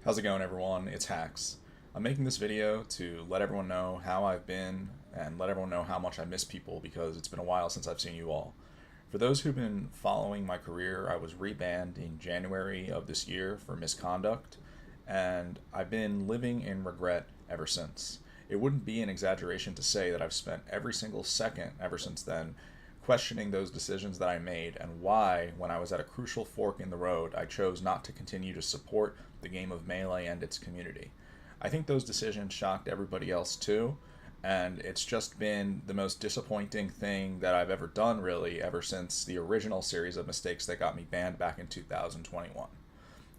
How's it going, everyone? It's Hacks. I'm making this video to let everyone know how I've been and let everyone know how much I miss people because it's been a while since I've seen you all. For those who've been following my career, I was rebanned in January of this year for misconduct, and I've been living in regret ever since. It wouldn't be an exaggeration to say that I've spent every single second ever since then questioning those decisions that I made and why, when I was at a crucial fork in the road, I chose not to continue to support the game of Melee and its community. I think those decisions shocked everybody else too, and it's just been the most disappointing thing that I've ever done, really, ever since the original series of mistakes that got me banned back in 2021.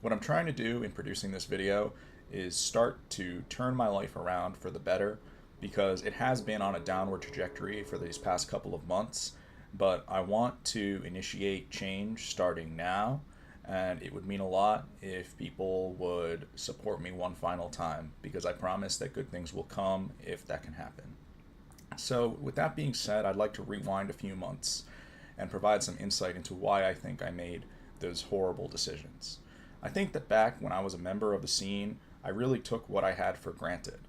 What I'm trying to do in producing this video is start to turn my life around for the better because it has been on a downward trajectory for these past couple of months, but I want to initiate change starting now, and it would mean a lot if people would support me one final time because I promise that good things will come if that can happen. So, with that being said, I'd like to rewind a few months and provide some insight into why I think I made those horrible decisions. I think that back when I was a member of the scene, I really took what I had for granted.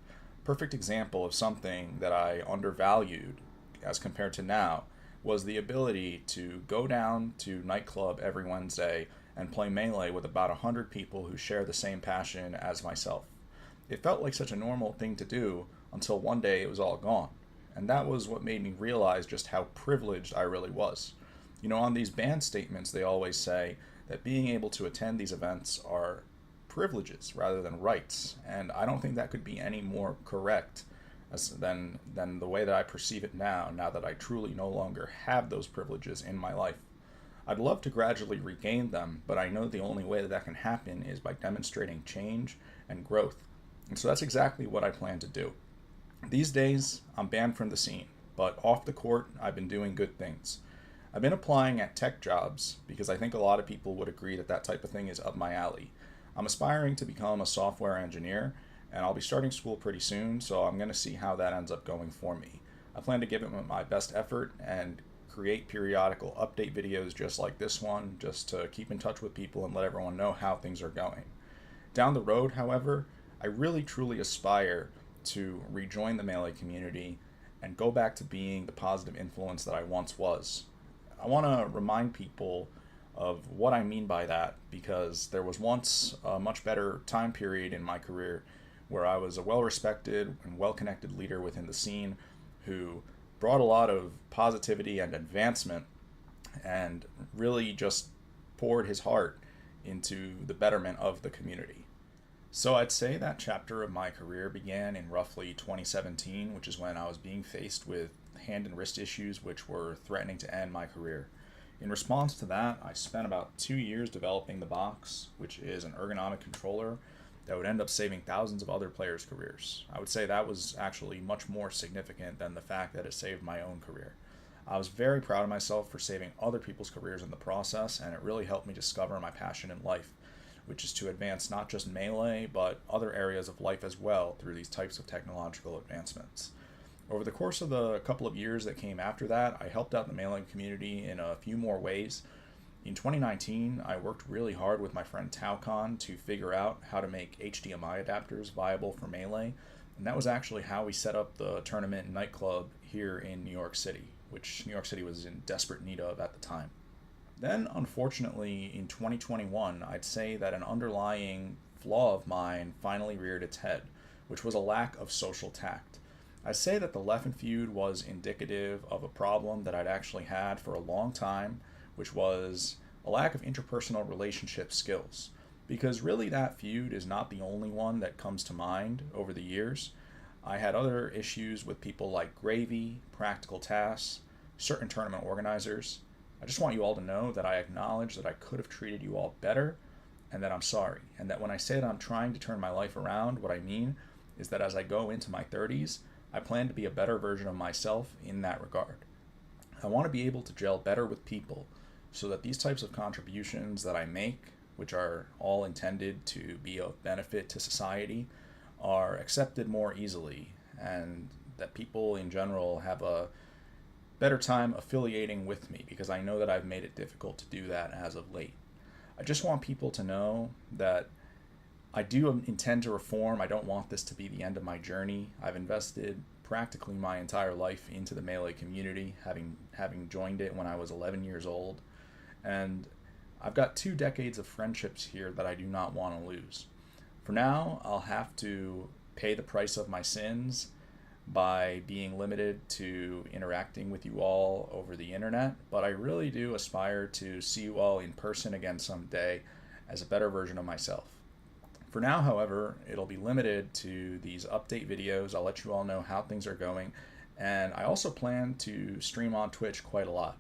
Perfect example of something that I undervalued as compared to now was the ability to go down to nightclub every Wednesday and play Melee with about 100 people who share the same passion as myself. It felt like such a normal thing to do until one day it was all gone. And that was what made me realize just how privileged I really was. You know, on these band statements, they always say that being able to attend these events are privileges rather than rights. And I don't think that could be any more correct than the way that I perceive it now that I truly no longer have those privileges in my life. I'd love to gradually regain them, but I know the only way that that can happen is by demonstrating change and growth. And so that's exactly what I plan to do. These days, I'm banned from the scene, but off the court, I've been doing good things. I've been applying at tech jobs because I think a lot of people would agree that that type of thing is up my alley. I'm aspiring to become a software engineer, and I'll be starting school pretty soon, so I'm going to see how that ends up going for me. I plan to give it my best effort and create periodical update videos just like this one, just to keep in touch with people and let everyone know how things are going. Down the road, however, I really truly aspire to rejoin the Melee community and go back to being the positive influence that I once was. I want to remind people of what I mean by that because there was once a much better time period in my career where I was a well-respected and well-connected leader within the scene who brought a lot of positivity and advancement and really just poured his heart into the betterment of the community. So I'd say that chapter of my career began in roughly 2017, which is when I was being faced with hand and wrist issues which were threatening to end my career. In response to that, I spent about 2 years developing the box, which is an ergonomic controller that would end up saving thousands of other players' careers. I would say that was actually much more significant than the fact that it saved my own career. I was very proud of myself for saving other people's careers in the process, and it really helped me discover my passion in life, which is to advance not just Melee, but other areas of life as well through these types of technological advancements. Over the course of the couple of years that came after that, I helped out the Melee community in a few more ways. In 2019, I worked really hard with my friend Taucon to figure out how to make HDMI adapters viable for Melee, and that was actually how we set up the tournament nightclub here in New York City, which New York City was in desperate need of at the time. Then, unfortunately, in 2021, I'd say that an underlying flaw of mine finally reared its head, which was a lack of social tact. I say that the Leffen feud was indicative of a problem that I'd actually had for a long time, which was a lack of interpersonal relationship skills. Because really, that feud is not the only one that comes to mind over the years. I had other issues with people like Gravy, Practical Tasks, certain tournament organizers. I just want you all to know that I acknowledge that I could have treated you all better and that I'm sorry. And that when I say that I'm trying to turn my life around, what I mean is that as I go into my 30s, I plan to be a better version of myself in that regard. I want to be able to gel better with people so that these types of contributions that I make, which are all intended to be of benefit to society, are accepted more easily and that people in general have a better time affiliating with me because I know that I've made it difficult to do that as of late. I just want people to know that I do intend to reform. I don't want this to be the end of my journey. I've invested practically my entire life into the Melee community, having joined it when I was 11 years old. And I've got 2 decades of friendships here that I do not want to lose. For now, I'll have to pay the price of my sins by being limited to interacting with you all over the internet, but I really do aspire to see you all in person again someday as a better version of myself. For now, however, it'll be limited to these update videos. I'll let you all know how things are going, and I also plan to stream on Twitch quite a lot.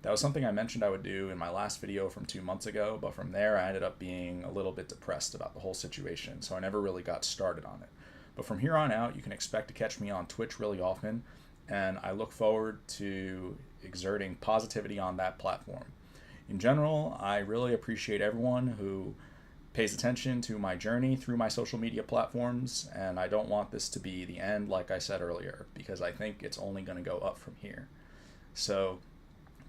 That was something I mentioned I would do in my last video from 2 months ago, but from there I ended up being a little bit depressed about the whole situation, so I never really got started on it. But from here on out, you can expect to catch me on Twitch really often, and I look forward to exerting positivity on that platform. In general, I really appreciate everyone who pays attention to my journey through my social media platforms, and I don't want this to be the end, like I said earlier, because I think it's only going to go up from here. So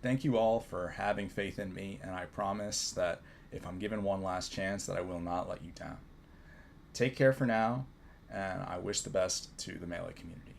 thank you all for having faith in me, and I promise that if I'm given one last chance, that I will not let you down. Take care for now, and I wish the best to the Melee community.